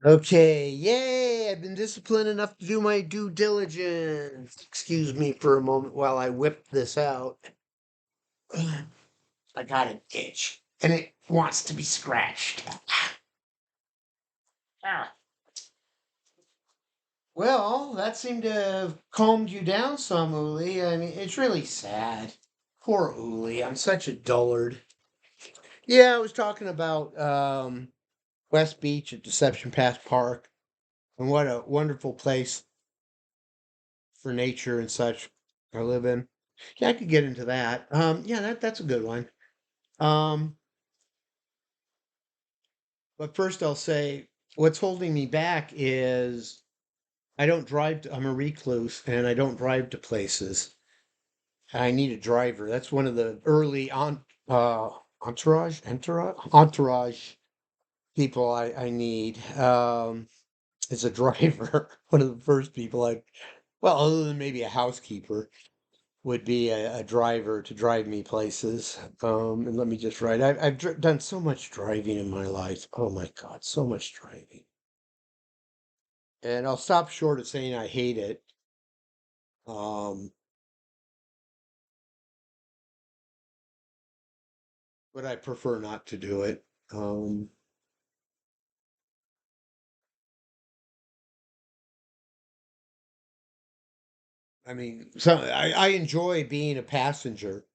Okay, yay! I've been disciplined enough to do my due diligence. Excuse me for a moment while I whip this out. I got an itch, and it wants to be scratched. Ah. Well, that seemed to have calmed you down some, Uli. I mean, it's really sad. Poor Uli. I'm such a dullard. Yeah, I was talking about West Beach at Deception Pass Park, and what a wonderful place for nature and such I live in. Yeah, I could get into that. Yeah, that's a good one. Um, but first I'll say what's holding me back is I don't drive. I'm a recluse and I don't drive to places. I need a driver. That's one of the early entourage people I need. Is a driver. One of the first people well, other than maybe a housekeeper, would be a driver to drive me places. And let me just write. I've done so much driving in my life. Oh my God, so much driving. And I'll stop short of saying I hate it. Um, but I prefer not to do it. Um, I mean, so I enjoy being a passenger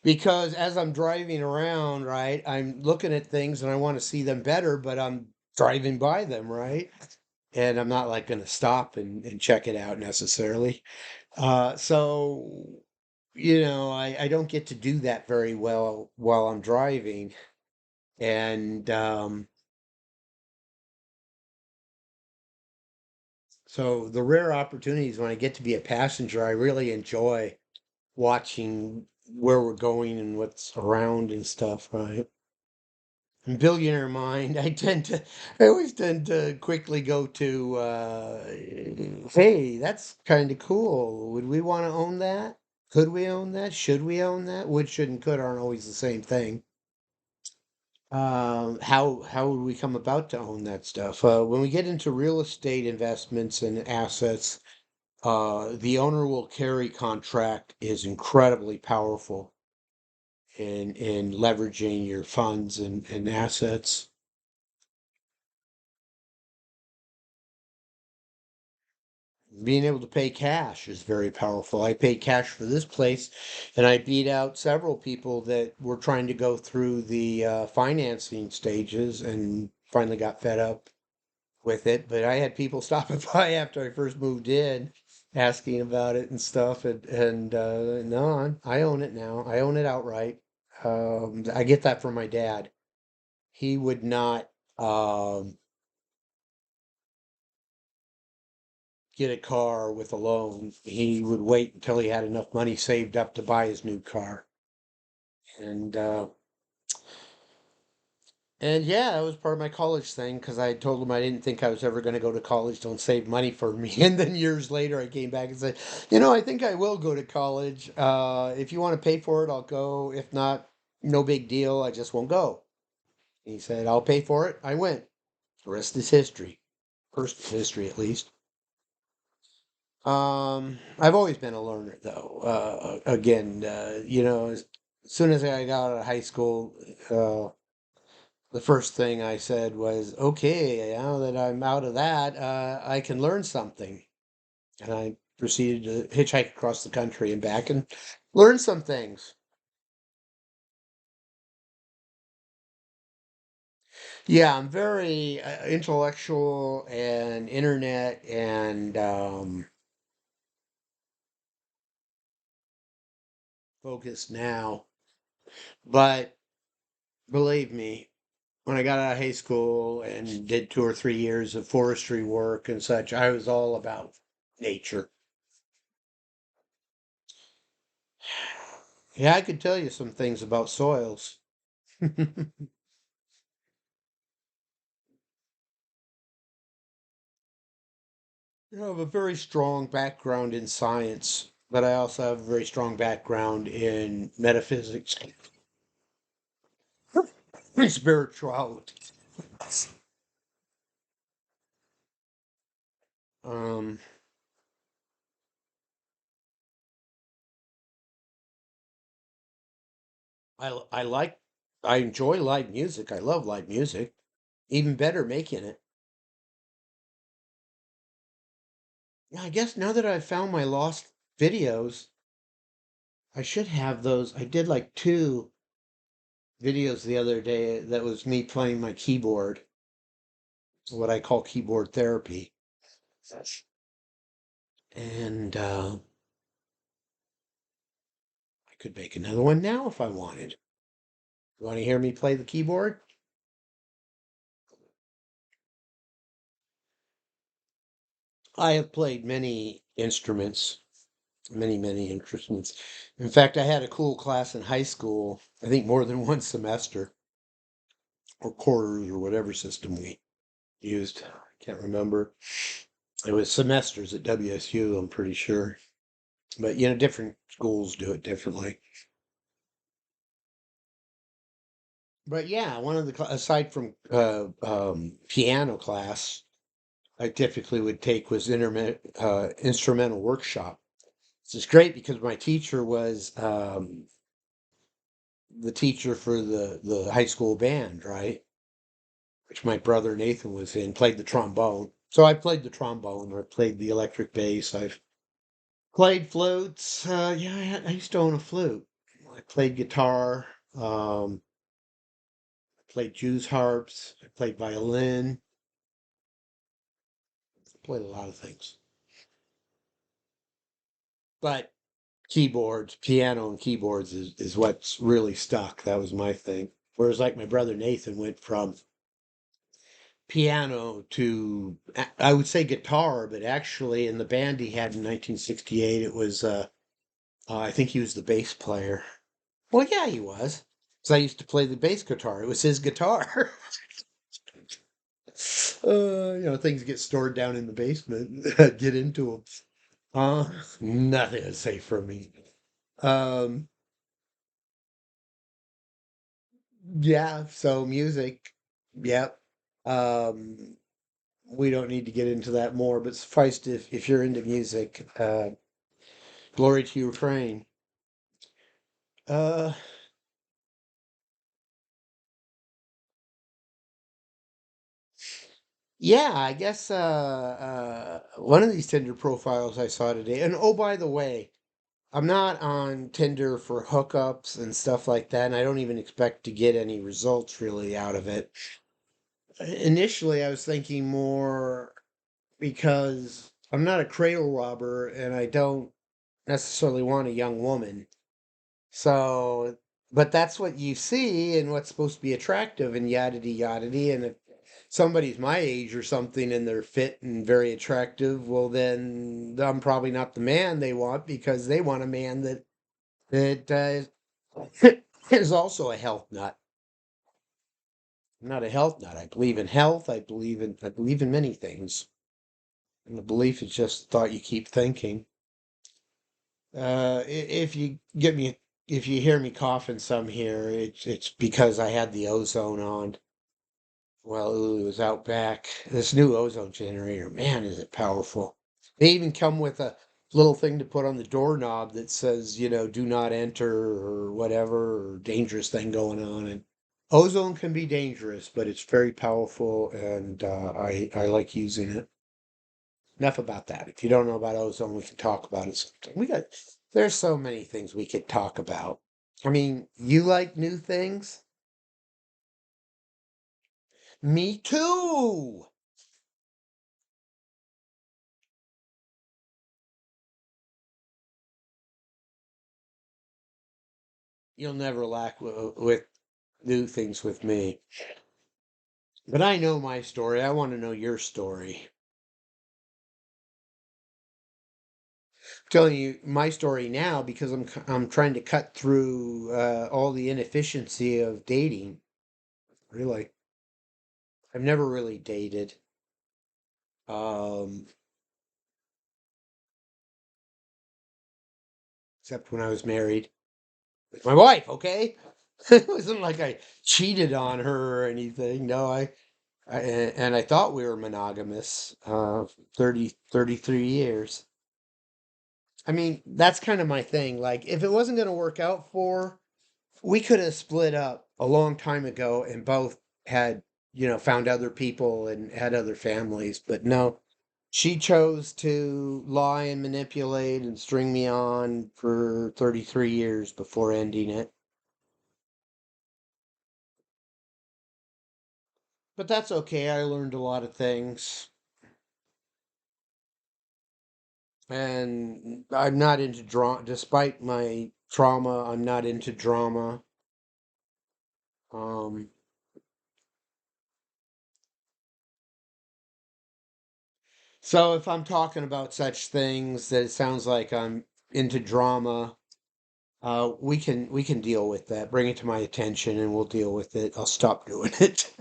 because as I'm driving around, right, I'm looking at things and I want to see them better, but I'm driving by them, right? And I'm not like going to stop and check it out necessarily. So, I don't get to do that very well while I'm driving. And so the rare opportunities when I get to be a passenger, I really enjoy watching where we're going and what's around and stuff, right? In billionaire mind, I always tend to quickly go to, hey, that's kind of cool. Would we want to own that? Could we own that? Should we own that? Would, should, and could aren't always the same thing. How would we come about to own that stuff? When we get into real estate investments and assets, the owner will carry contract is incredibly powerful in leveraging your funds and assets. Being able to pay cash is very powerful. I paid cash for this place, and I beat out several people that were trying to go through the financing stages and finally got fed up with it. But I had people stopping by after I first moved in, asking about it and stuff. And no, I own it now. I own it outright. I get that from my dad. He would not get a car with a loan. He would wait until he had enough money saved up to buy his new car. And uh, and yeah, that was part of my college thing because I told him I didn't think I was ever going to go to college. Don't save money for me. And then years later, I came back and said, I think I will go to college. If you want to pay for it, I'll go. If not, no big deal. I just won't go. He said, I'll pay for it. I went. The rest is history. First history, at least. I've always been a learner, though. Again, as soon as I got out of high school, the first thing I said was, "Okay, now that I'm out of that, I can learn something." And I proceeded to hitchhike across the country and back and learn some things. Yeah, I'm very intellectual and internet and focused now, but believe me, when I got out of high school and did 2 or 3 years of forestry work and such, I was all about nature. Yeah, I could tell you some things about soils. I have a very strong background in science, but I also have a very strong background in metaphysics and spirituality. I like, I enjoy live music. I love live music. Even better making it. Yeah, I guess now that I've found my lost videos, I should have those. I did like two videos the other day that was me playing my keyboard, what I call keyboard therapy. And I could make another one now if I wanted. You want to hear me play the keyboard? I have played many instruments, many instruments. In fact, I had a cool class in high school, I think more than one semester or quarters or whatever system we used. I can't remember. It was semesters at WSU, I'm pretty sure. But different schools do it differently. But yeah, one of the aside from piano class, I typically would take was instrumental workshop. This is great because my teacher was the teacher for the high school band, right? Which my brother Nathan was in, played the trombone. So I played the trombone, or I played the electric bass. I've played flutes. Yeah, I used to own a flute. I played guitar. Played Jew's harps. I played violin. Played a lot of things. But keyboards, piano and keyboards is what's really stuck. That was my thing. Whereas like my brother Nathan went from piano to I would say guitar, but actually in the band he had in 1968, it was I think he was the bass player. Well, yeah, he was. So I used to play the bass guitar. It was his guitar. Things get stored down in the basement. Get into them. Nothing is safe from me. Um, yeah, so music, yep. Um, we don't need to get into that more, but suffice it if you're into music, glory to Ukraine. Uh, yeah, I guess one of these Tinder profiles I saw today, and oh, by the way, I'm not on Tinder for hookups and stuff like that, and I don't even expect to get any results really out of it. Initially, I was thinking more because I'm not a cradle robber and I don't necessarily want a young woman. So, but that's what you see and what's supposed to be attractive and yada yada. And if somebody's my age or something and they're fit and very attractive, well, then I'm probably not the man they want because they want a man that is also a health nut. I'm not a health nut. I believe in health. I believe in many things. And the belief is just a thought you keep thinking. If you get me, if you hear me coughing some here, it's because I had the ozone on. Well, it was out back. This new ozone generator, man, is it powerful. They even come with a little thing to put on the doorknob that says, do not enter or whatever, or dangerous thing going on. And ozone can be dangerous, but it's very powerful, and I like using it. Enough about that. If you don't know about ozone, we can talk about it sometime. There's so many things we could talk about. I mean, you like new things? Me too. You'll never lack with new things with me. But I know my story. I want to know your story. I'm telling you my story now because I'm trying to cut through all the inefficiency of dating. Really, I've never really dated. Um, except when I was married with my wife, okay? It wasn't like I cheated on her or anything. No, and I thought we were monogamous, 33 years. I mean, that's kind of my thing. Like, if it wasn't going to work out for we could have split up a long time ago and both had, found other people and had other families, but no, she chose to lie and manipulate and string me on for 33 years before ending it. But that's okay. I learned a lot of things. And I'm not into drama. Despite my trauma, I'm not into drama. Um, so if I'm talking about such things that it sounds like I'm into drama, we can deal with that. Bring it to my attention, and we'll deal with it. I'll stop doing it.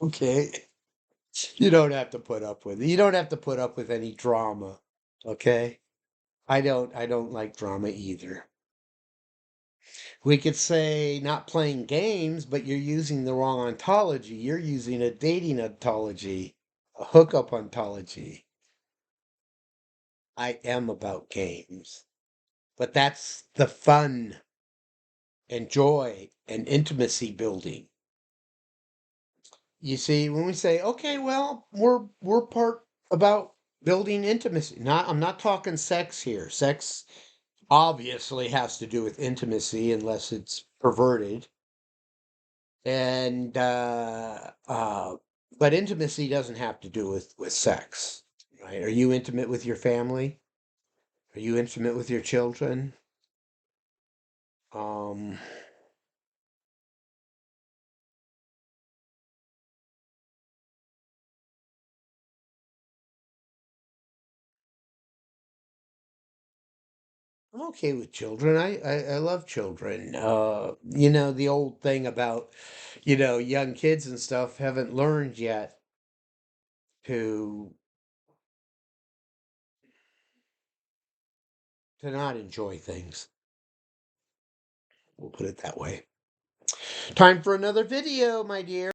Okay. You don't have to put up with it. You don't have to put up with any drama. Okay. I don't like drama either. We could say not playing games, but you're using the wrong ontology. You're using a dating ontology, a hookup ontology. I am about games, but that's the fun and joy and intimacy building. You see, when we say, okay, well, we're part about building intimacy. Not I'm not talking sex here. Sex obviously has to do with intimacy unless it's perverted. And but intimacy doesn't have to do with sex, right? Are you intimate with your family? Are you intimate with your children? Um, I'm okay with children. I love children. The old thing about, young kids and stuff haven't learned yet to not enjoy things. We'll put it that way. Time for another video, my dear.